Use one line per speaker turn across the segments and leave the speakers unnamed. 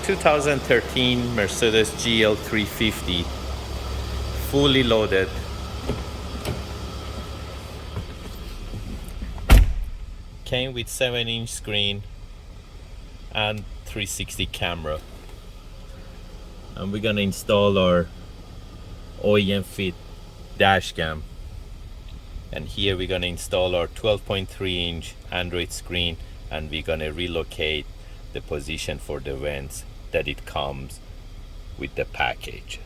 2013 Mercedes GL 350, fully loaded. Came with 7-inch screen and 360 camera. And we're gonna install our OEM fit dash cam. And here we're gonna install our 12.3-inch Android screen, and we're gonna relocate the position for the vents that it comes with the package.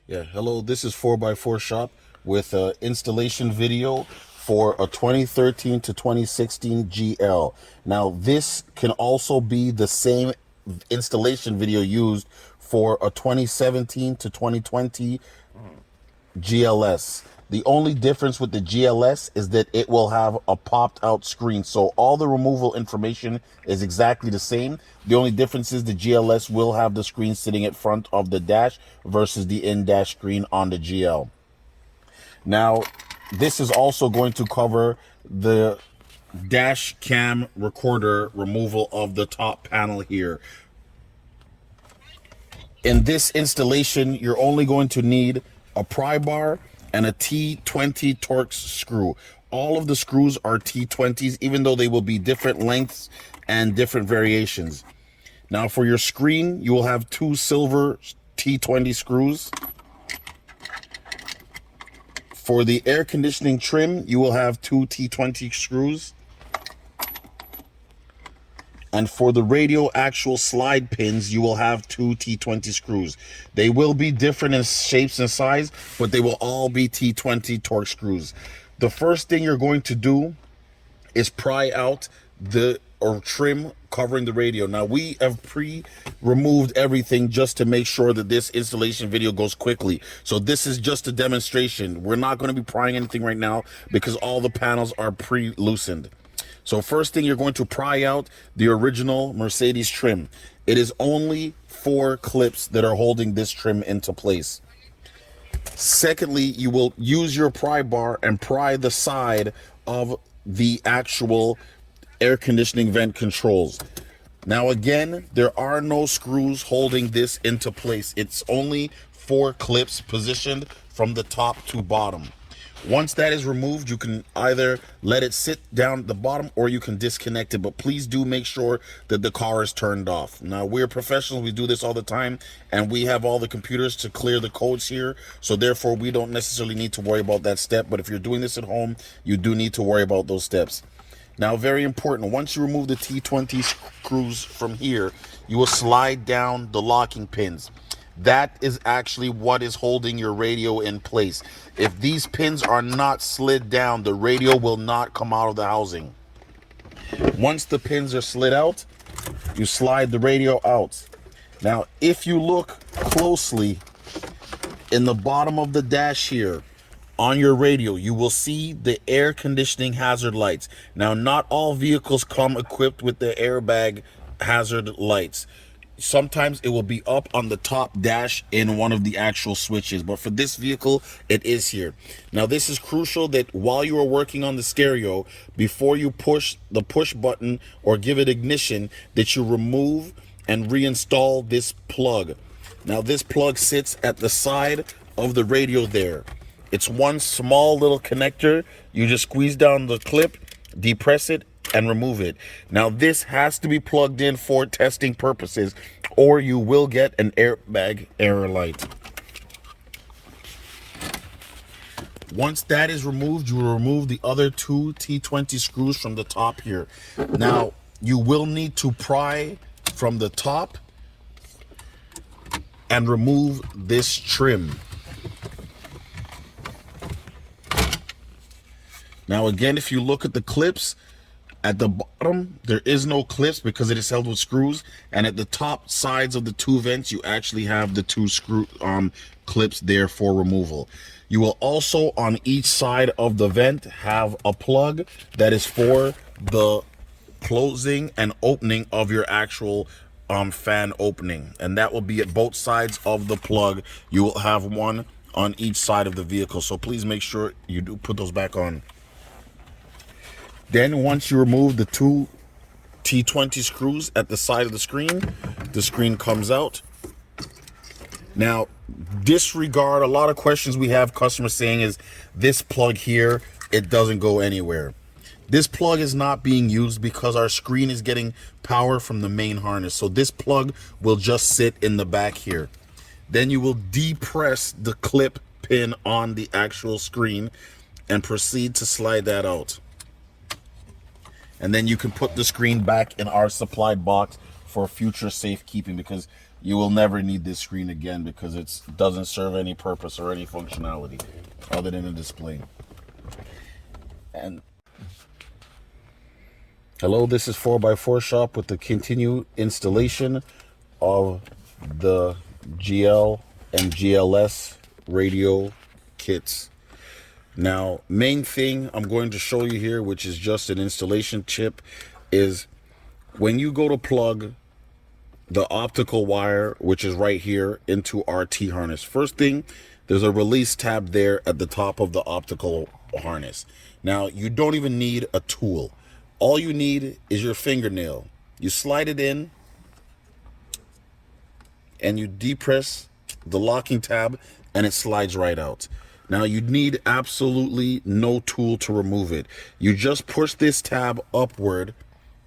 Yeah, hello, this is 4x4 Shop with an installation video for a 2013 to 2016 GL. Now, this can also be the same installation video used for a 2017 to 2020 GLS. The only difference with the GLS is that it will have a popped out screen. So all the removal information is exactly the same. The only difference is the GLS will have the screen sitting at front of the dash versus the in-dash screen on the GL. Now, this is also going to cover the dash cam recorder removal of the top panel here. In this installation, you're only going to need a pry bar and a T20 Torx screw. All of the screws are T20s, even though they will be different lengths and different variations. Now for your screen, you will have 2 silver T20 screws. For the air conditioning trim, you will have 2 T20 screws. And for the radio actual slide pins, you will have 2 T20 screws. They will be different in shapes and size, but they will all be T20 Torx screws. The first thing you're going to do is pry out or trim covering the radio. Now, we have removed everything just to make sure that this installation video goes quickly. So this is just a demonstration. We're not going to be prying anything right now because all the panels are pre-loosened. So first thing, you're going to pry out the original Mercedes trim. It is only 4 clips that are holding this trim into place. Secondly, you will use your pry bar and pry the side of the actual air conditioning vent controls. Now again, there are no screws holding this into place. It's only 4 clips positioned from the top to bottom. Once that is removed, you can either let it sit down at the bottom or you can disconnect it, but please do make sure that the car is turned off. Now, we're professionals, we do this all the time, and we have all the computers to clear the codes here, so therefore we don't necessarily need to worry about that step, but if you're doing this at home, you do need to worry about those steps. Now, very important, once you remove the T20 screws from here, you will slide down the locking pins. That is actually what is holding your radio in place. If these pins are not slid down, the radio will not come out of the housing. Once the pins are slid out, you slide the radio out. Now, if you look closely in the bottom of the dash here on your radio, you will see the air conditioning hazard lights. Now, not all vehicles come equipped with the airbag hazard lights. Sometimes it will be up on the top dash in one of the actual switches, but for this vehicle, it is here. Now, this is crucial that while you are working on the stereo, before you push the push button or give it ignition, that you remove and reinstall this plug. Now, this plug sits at the side of the radio there. It's one small little connector. You just squeeze down the clip, depress it, and remove it. Now, this has to be plugged in for testing purposes, or you will get an airbag error light. Once that is removed, you will remove the other 2 T20 screws from the top here. Now, you will need to pry from the top and remove this trim. Now, again, if you look at the clips, at the bottom, there is no clips because it is held with screws. And at the top sides of the 2 vents, you actually have the 2 screw clips there for removal. You will also, on each side of the vent, have a plug that is for the closing and opening of your actual fan opening. And that will be at both sides of the plug. You will have one on each side of the vehicle. So please make sure you do put those back on. Then once you remove the 2 T20 screws at the side of the screen. The screen comes out. Now, disregard a lot of questions we have customers saying is this plug here, it doesn't go anywhere. This plug is not being used because our screen is getting power from the main harness. So this plug will just sit in the back here. Then you will depress the clip pin on the actual screen and proceed to slide that out. And then you can put the screen back in our supplied box for future safekeeping, because you will never need this screen again because it doesn't serve any purpose or any functionality other than a display. And hello, this is 4x4 Shop with the continued installation of the GL and GLS radio kits. Now, main thing I'm going to show you here, which is just an installation chip, is when you go to plug the optical wire, which is right here, into our T harness. First thing, there's a release tab there at the top of the optical harness. Now, you don't even need a tool. All you need is your fingernail. You slide it in and you depress the locking tab and it slides right out. Now, you need absolutely no tool to remove it. You just push this tab upward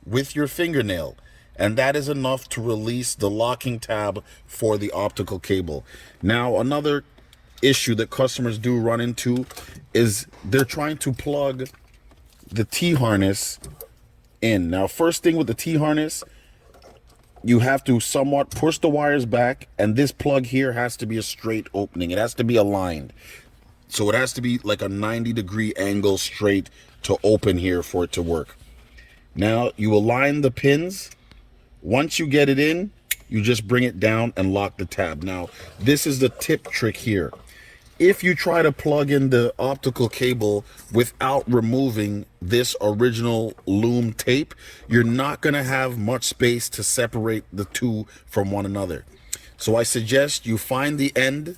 with your fingernail, and that is enough to release the locking tab for the optical cable. Now, another issue that customers do run into is they're trying to plug the T harness in. Now, first thing with the T harness, you have to somewhat push the wires back, and this plug here has to be a straight opening. It has to be aligned. So it has to be like a 90-degree angle straight to open here for it to work. Now, you align the pins. Once you get it in, you just bring it down and lock the tab. Now, this is the tip trick here. If you try to plug in the optical cable without removing this original loom tape, you're not going to have much space to separate the two from one another. So I suggest you find the end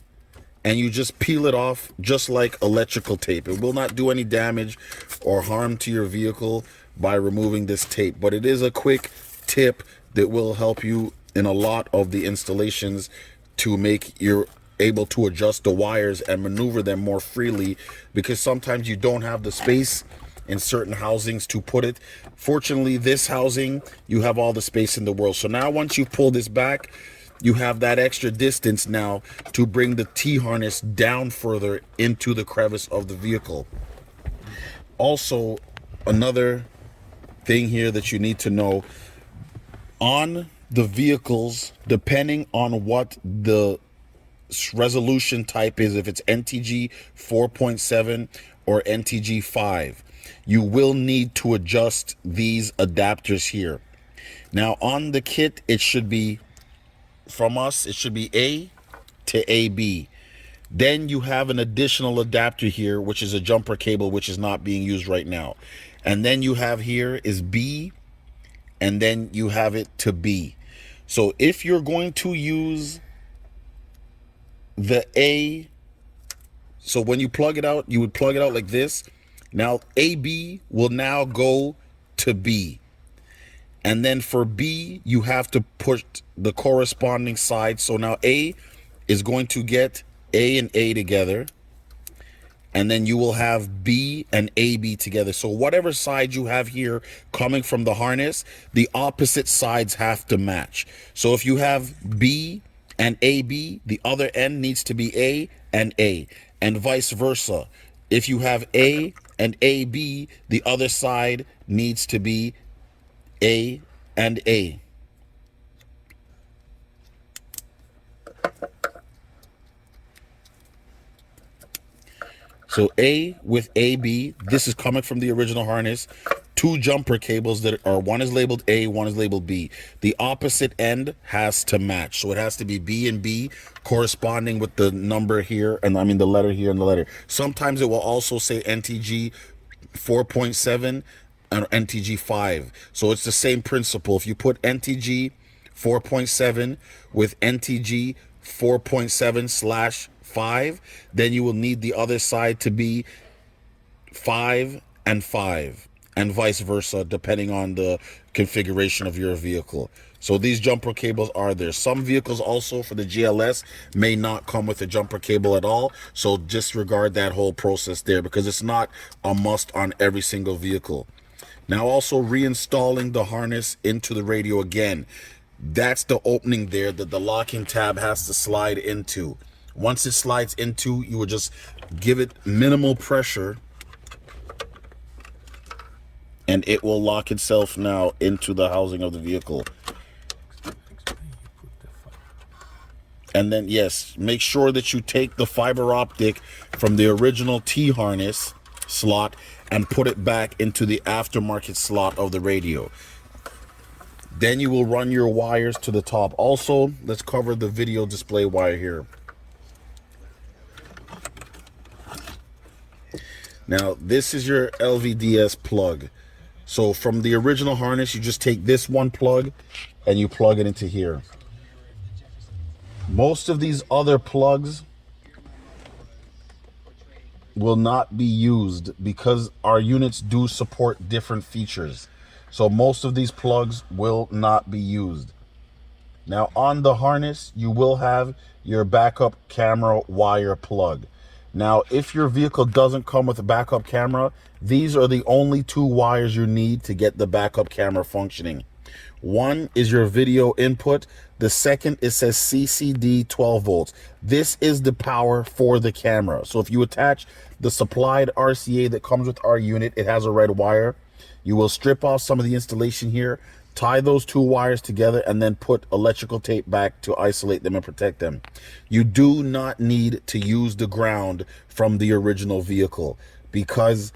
and you just peel it off just like electrical tape. It will not do any damage or harm to your vehicle by removing this tape, but it is a quick tip that will help you in a lot of the installations to make your able to adjust the wires and maneuver them more freely, because sometimes you don't have the space in certain housings to put it. Fortunately, this housing, you have all the space in the world. So now once you pull this back, you have that extra distance now to bring the T harness down further into the crevice of the vehicle. Also, another thing here that you need to know, on the vehicles, depending on what the resolution type is, if it's NTG 4.7 or NTG 5, you will need to adjust these adapters here. Now, on the kit, it should be, from us, it should be A to AB. Then you have an additional adapter here, which is a jumper cable, which is not being used right now. And then you have here is B, and then you have it to B. So if you're going to use the A, so when you plug it out, you would plug it out like this. Now AB will now go to B. And then for B, you have to push the corresponding side. So now A is going to get A and A together. And then you will have B and AB together. So whatever side you have here coming from the harness, the opposite sides have to match. So if you have B and AB, the other end needs to be A and A, and vice versa. If you have A and AB, the other side needs to be A and A. So A with AB, this is coming from the original harness. Two jumper cables that are, one is labeled A, one is labeled B. The opposite end has to match. So it has to be B and B corresponding with the number here, and I mean the letter here and the letter. Sometimes it will also say NTG 4.7 and NTG 5. So it's the same principle. If you put NTG 4.7 with NTG 4.7/5, then you will need the other side to be 5 and 5. and vice versa, depending on the configuration of your vehicle. So these jumper cables are there. Some vehicles also for the GLS may not come with a jumper cable at all. So disregard that whole process there, because it's not a must on every single vehicle. Now also reinstalling the harness into the radio again. That's the opening there that the locking tab has to slide into. Once it slides into, you will just give it minimal pressure and it will lock itself now into the housing of the vehicle. And then, yes, make sure that you take the fiber optic from the original T-harness slot and put it back into the aftermarket slot of the radio. Then you will run your wires to the top. Also, let's cover the video display wire here. Now, this is your LVDS plug. So from the original harness, you just take this one plug and you plug it into here. Most of these other plugs will not be used because our units do support different features. So most of these plugs will not be used. Now on the harness, you will have your backup camera wire plug. Now, if your vehicle doesn't come with a backup camera, these are the only two wires you need to get the backup camera functioning. One is your video input. The second, it says CCD 12 volts. This is the power for the camera. So if you attach the supplied RCA that comes with our unit, it has a red wire. You will strip off some of the installation here, tie those two wires together, and then put electrical tape back to isolate them and protect them. You do not need to use the ground from the original vehicle because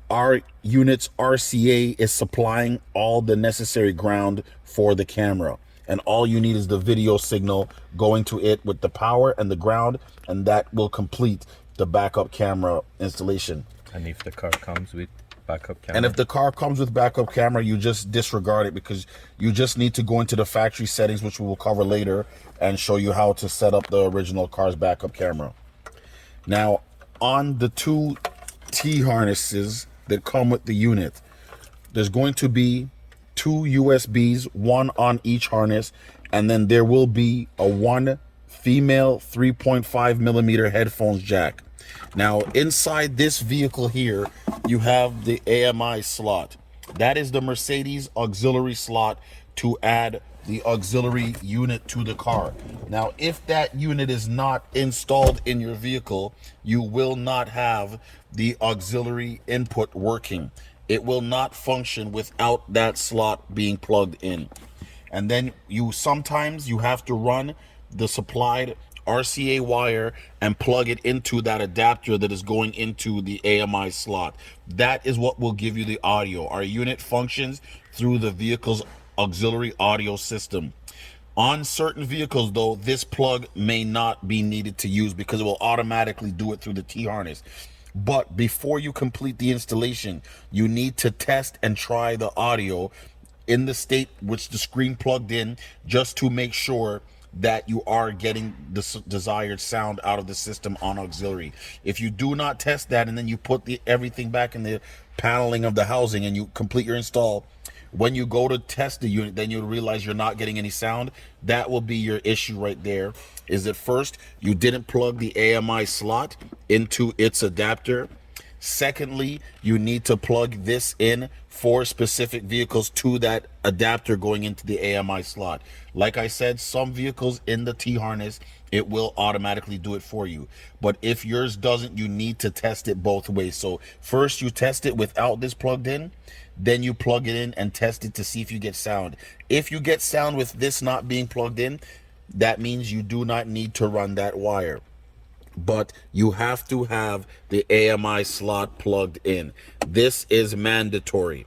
our unit's RCA is supplying all the necessary ground for the camera. And all you need is the video signal going to it with the power and the ground, and that will complete the backup camera installation.
And if the car comes with backup camera?
And if the car comes with backup camera, you just disregard it because you just need to go into the factory settings, which we will cover later, and show you how to set up the original car's backup camera. Now, on the two T-harnesses that come with the unit, there's going to be two USBs, one on each harness, and then there will be a one female 3.5 millimeter headphones jack. Now inside this vehicle here, you have the AMI slot. That is the Mercedes auxiliary slot to add the auxiliary unit to the car. Now, if that unit is not installed in your vehicle, you will not have the auxiliary input working. It will not function without that slot being plugged in. And then sometimes you have to run the supplied RCA wire and plug it into that adapter that is going into the AMI slot. That is what will give you the audio. Our unit functions through the vehicle's auxiliary audio system. On certain vehicles, though, this plug may not be needed to use because it will automatically do it through the T-harness. But before you complete the installation, you need to test and try the audio in the state which the screen plugged in, just to make sure that you are getting the desired sound out of the system on auxiliary. If you do not test that and then you put everything back in the paneling of the housing and you complete your install, when you go to test the unit, then you'll realize you're not getting any sound. That will be your issue right there. Is that first, you didn't plug the AMI slot into its adapter. Secondly, you need to plug this in for specific vehicles to that adapter going into the AMI slot. Like I said, some vehicles in the T-harness, it will automatically do it for you. But if yours doesn't, you need to test it both ways. So first you test it without this plugged in, then you plug it in and test it to see if you get sound. If you get sound with this not being plugged in, that means you do not need to run that wire. But you have to have the AMI slot plugged in. This is mandatory.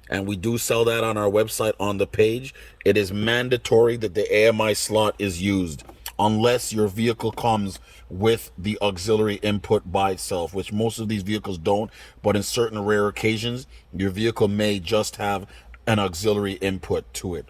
And we do sell that on our website on the page. It is mandatory that the AMI slot is used unless your vehicle comes with the auxiliary input by itself, which most of these vehicles don't. But in certain rare occasions, your vehicle may just have an auxiliary input to it.